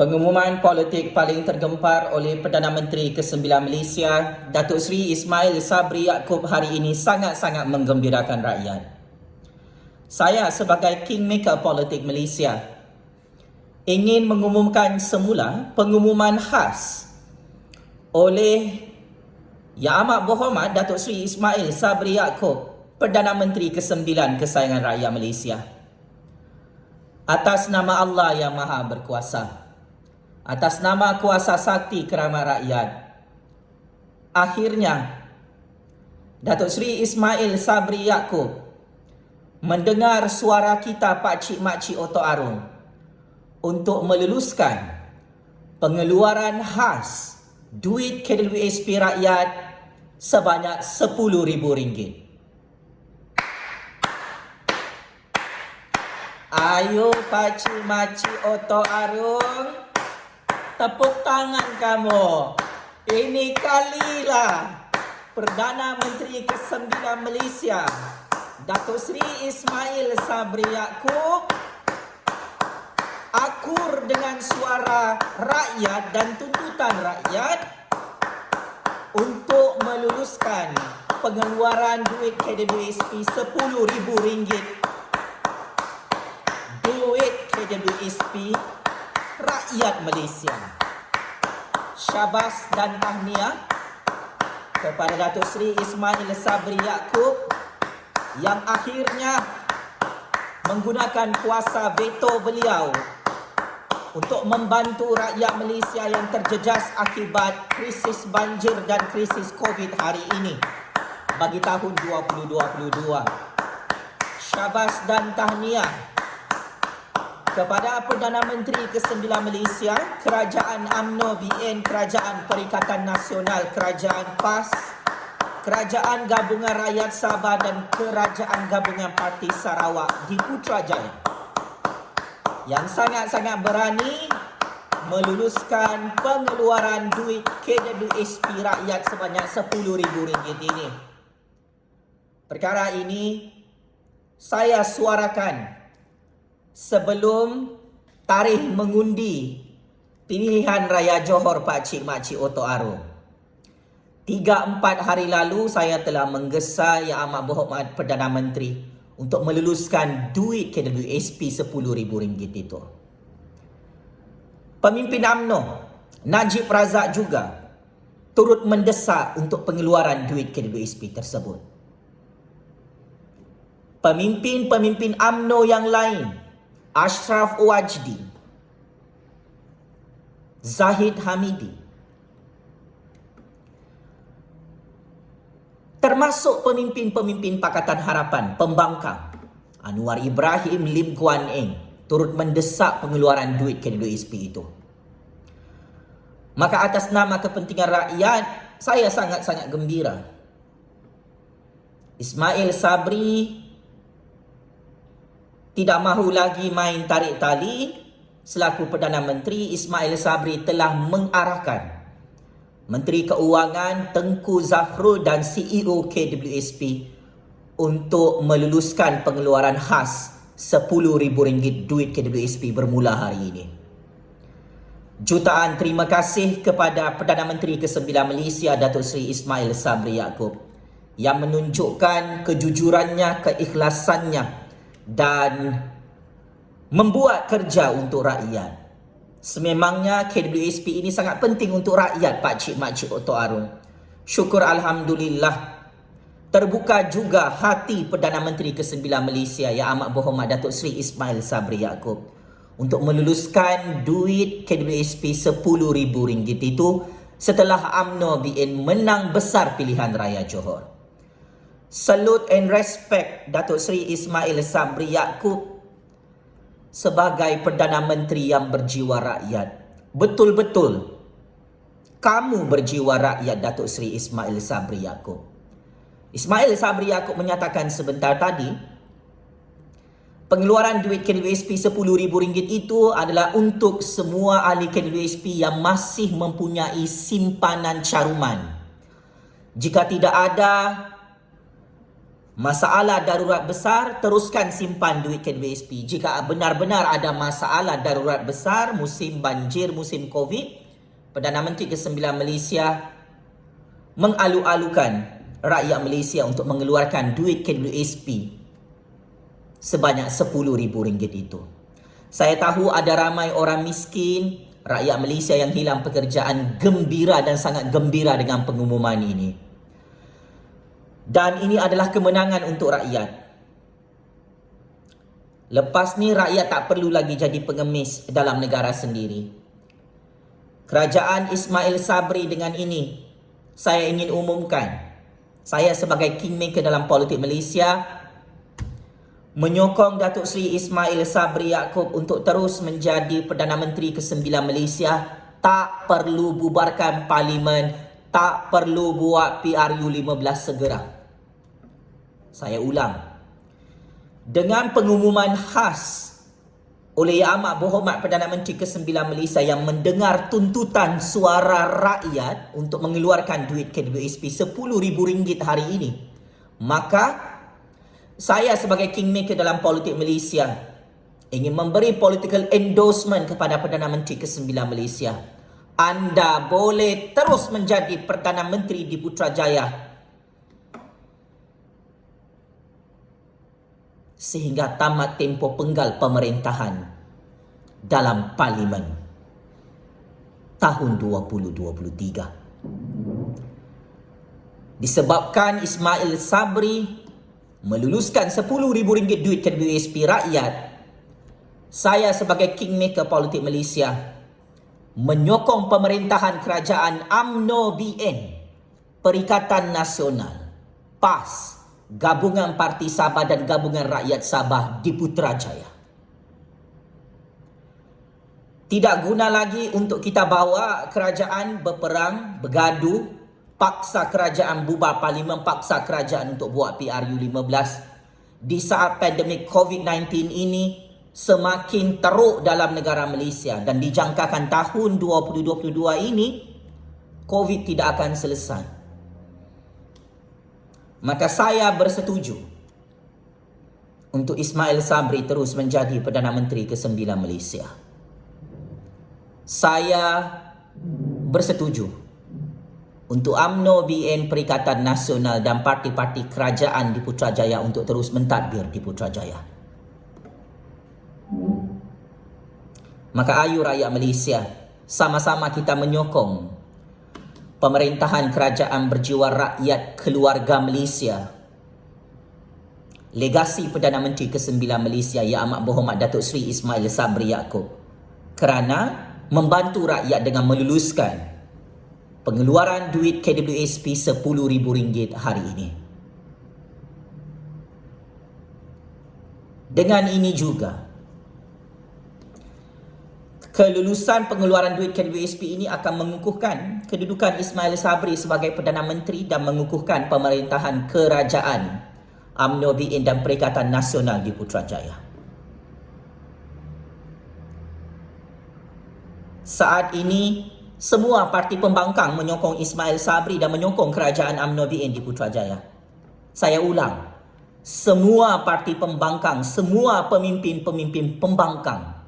Pengumuman politik paling tergempar oleh Perdana Menteri ke-9 Malaysia, Datuk Seri Ismail Sabri Yaakob hari ini sangat-sangat menggembirakan rakyat. Saya sebagai Kingmaker politik Malaysia ingin mengumumkan semula pengumuman khas oleh Yang Amat Berhormat Datuk Seri Ismail Sabri Yaakob, Perdana Menteri ke-9 kesayangan rakyat Malaysia. Atas nama Allah yang Maha Berkuasa, atas nama kuasa sakti keramat rakyat, akhirnya Datuk Seri Ismail Sabri Yaakob mendengar suara kita pakcik-makcik Otok Arung untuk meluluskan pengeluaran khas duit KWSP rakyat sebanyak RM10,000. Ayo pakcik-makcik Otok Arung, tepuk tangan kamu. Ini kalilah Perdana Menteri ke-9 Malaysia, Datuk Seri Ismail Sabri Yaakob, akur dengan suara rakyat dan tuntutan rakyat untuk meluluskan pengeluaran duit KWSP RM10,000. Duit KWSP rakyat Malaysia. Syabas dan tahniah kepada Datuk Seri Ismail Sabri Yaakob yang akhirnya menggunakan kuasa veto beliau untuk membantu rakyat Malaysia yang terjejas akibat krisis banjir dan krisis COVID hari ini bagi tahun 2022. Syabas dan tahniah kepada Perdana Menteri ke-9 Malaysia, Kerajaan UMNO BN, Kerajaan Perikatan Nasional, Kerajaan PAS, Kerajaan Gabungan Rakyat Sabah dan Kerajaan Gabungan Parti Sarawak di Putrajaya yang sangat-sangat berani meluluskan pengeluaran duit KWSP rakyat sebanyak RM10,000 ini. Perkara ini saya suarakan sebelum tarikh mengundi pilihan raya Johor pakcik-makcik Otok Arung. 3-4 hari lalu saya telah menggesa Yang Amat Berhormat Perdana Menteri untuk meluluskan duit KWSP RM10,000 itu. Pemimpin UMNO Najib Razak juga turut mendesak untuk pengeluaran duit KWSP tersebut. Pemimpin-pemimpin UMNO yang lain, Ashraf Wajdi, Zahid Hamidi, termasuk pemimpin-pemimpin Pakatan Harapan Pembangkang, Anwar Ibrahim, Lim Guan Eng, turut mendesak pengeluaran duit KWSP itu. Maka atas nama kepentingan rakyat, saya sangat-sangat gembira Ismail Sabri tidak mahu lagi main tarik tali. Selaku Perdana Menteri, Ismail Sabri telah mengarahkan Menteri Keuangan Tengku Zafrul dan CEO KWSP untuk meluluskan pengeluaran khas RM10,000 duit KWSP bermula hari ini. Jutaan terima kasih kepada Perdana Menteri ke-9 Malaysia, Datuk Seri Ismail Sabri Yaakob, yang menunjukkan kejujurannya, keikhlasannya dan membuat kerja untuk rakyat. Sememangnya KWSP ini sangat penting untuk rakyat pakcik-makcik Otok Arung. Syukur Alhamdulillah, terbuka juga hati Perdana Menteri ke-9 Malaysia Yang Amat Berhormat Datuk Seri Ismail Sabri Yaakob untuk meluluskan duit KWSP RM10,000 itu setelah UMNO BN menang besar pilihan raya Johor. Salute and respect Datuk Seri Ismail Sabri Yaakob sebagai Perdana Menteri yang berjiwa rakyat. Betul-betul kamu berjiwa rakyat, Datuk Seri Ismail Sabri Yaakob. Ismail Sabri Yaakob menyatakan sebentar tadi, pengeluaran duit KWSP RM10,000 itu adalah untuk semua ahli KWSP yang masih mempunyai simpanan caruman. Jika tidak ada Masalah darurat besar, teruskan simpan duit KWSP. Jika benar-benar ada masalah darurat besar, musim banjir, musim Covid, Perdana Menteri ke-9 Malaysia mengalu-alukan rakyat Malaysia untuk mengeluarkan duit KWSP sebanyak RM10,000 itu. Saya tahu ada ramai orang miskin, rakyat Malaysia yang hilang pekerjaan gembira dan sangat gembira dengan pengumuman ini. Dan ini adalah kemenangan untuk rakyat. Lepas ni rakyat tak perlu lagi jadi pengemis dalam negara sendiri. Kerajaan Ismail Sabri dengan ini, saya ingin umumkan, saya sebagai kingmaker dalam politik Malaysia menyokong Datuk Seri Ismail Sabri Yaakob untuk terus menjadi Perdana Menteri ke-9 Malaysia. Tak perlu bubarkan parlimen, tak perlu buat PRU15 segera. Saya ulang, dengan pengumuman khas oleh Yang Amat Berhormat Perdana Menteri ke-9 Malaysia yang mendengar tuntutan suara rakyat untuk mengeluarkan duit KWSP RM10,000 hari ini, maka saya sebagai kingmaker dalam politik Malaysia ingin memberi political endorsement kepada Perdana Menteri ke-9 Malaysia. Anda boleh terus menjadi Perdana Menteri di Putrajaya sehingga tamat tempoh penggal pemerintahan dalam parlimen tahun 2023. Disebabkan Ismail Sabri meluluskan RM10,000 duit KWSP rakyat, saya sebagai kingmaker politik Malaysia menyokong pemerintahan kerajaan UMNO BN, Perikatan Nasional, PAS, Gabungan Parti Sabah dan Gabungan Rakyat Sabah di Putrajaya. Tidak guna lagi untuk kita bawa kerajaan berperang, bergaduh, paksa kerajaan bubar parlimen, paksa kerajaan untuk buat PRU15. Di saat pandemik COVID-19 ini semakin teruk dalam negara Malaysia dan dijangkakan tahun 2022 ini COVID tidak akan selesai. Maka saya bersetuju untuk Ismail Sabri terus menjadi Perdana Menteri ke-9 Malaysia. Saya bersetuju untuk UMNO BN, Perikatan Nasional dan parti-parti kerajaan di Putrajaya untuk terus mentadbir di Putrajaya. Maka ayo rakyat Malaysia, sama-sama kita menyokong pemerintahan kerajaan berjiwa rakyat keluarga Malaysia, legasi Perdana Menteri ke-9 Malaysia Yang Amat Berhormat Datuk Seri Ismail Sabri Yaakob, kerana membantu rakyat dengan meluluskan pengeluaran duit KWSP RM10,000 hari ini. Dengan ini juga, kelulusan pengeluaran duit KWSP ini akan mengukuhkan kedudukan Ismail Sabri sebagai Perdana Menteri dan mengukuhkan pemerintahan kerajaan UMNO BN dan Perikatan Nasional di Putrajaya. Saat ini, semua parti pembangkang menyokong Ismail Sabri dan menyokong kerajaan UMNO BN di Putrajaya. Saya ulang, semua parti pembangkang, semua pemimpin-pemimpin pembangkang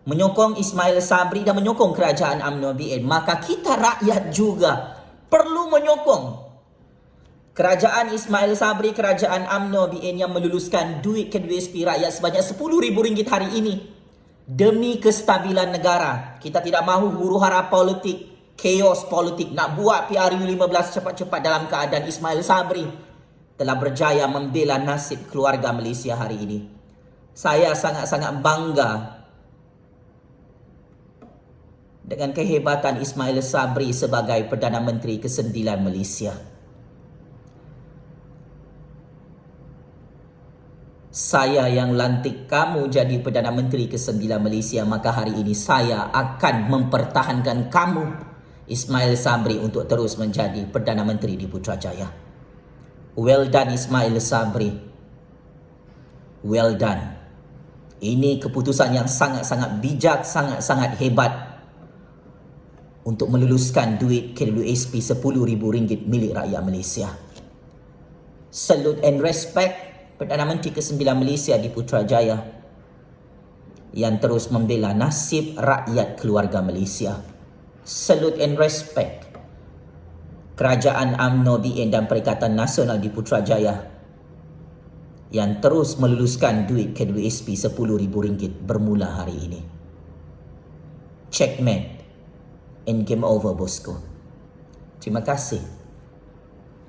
menyokong Ismail Sabri dan menyokong kerajaan UMNO BN. Maka kita rakyat juga perlu menyokong kerajaan Ismail Sabri, kerajaan UMNO BN yang meluluskan duit KWSP rakyat sebanyak RM10,000 hari ini demi kestabilan negara. Kita tidak mahu huru-hara politik, chaos politik, nak buat PRU15 cepat-cepat dalam keadaan Ismail Sabri telah berjaya membela nasib keluarga Malaysia hari ini. Saya sangat-sangat bangga dengan kehebatan Ismail Sabri sebagai Perdana Menteri ke-9 Malaysia. Saya yang lantik kamu jadi Perdana Menteri ke-9 Malaysia, maka hari ini saya akan mempertahankan kamu, Ismail Sabri, untuk terus menjadi Perdana Menteri di Putrajaya. Well done Ismail Sabri. Well done. Ini keputusan yang sangat-sangat bijak, sangat-sangat hebat untuk meluluskan duit KWSP RM10,000 milik rakyat Malaysia. Salute and respect Perdana Menteri ke-9 Malaysia di Putrajaya yang terus membela nasib rakyat keluarga Malaysia. Salute and respect Kerajaan UMNO BN dan Perikatan Nasional di Putrajaya yang terus meluluskan duit KWSP RM10,000 bermula hari ini. Checkmate and game over, bosku. Terima kasih.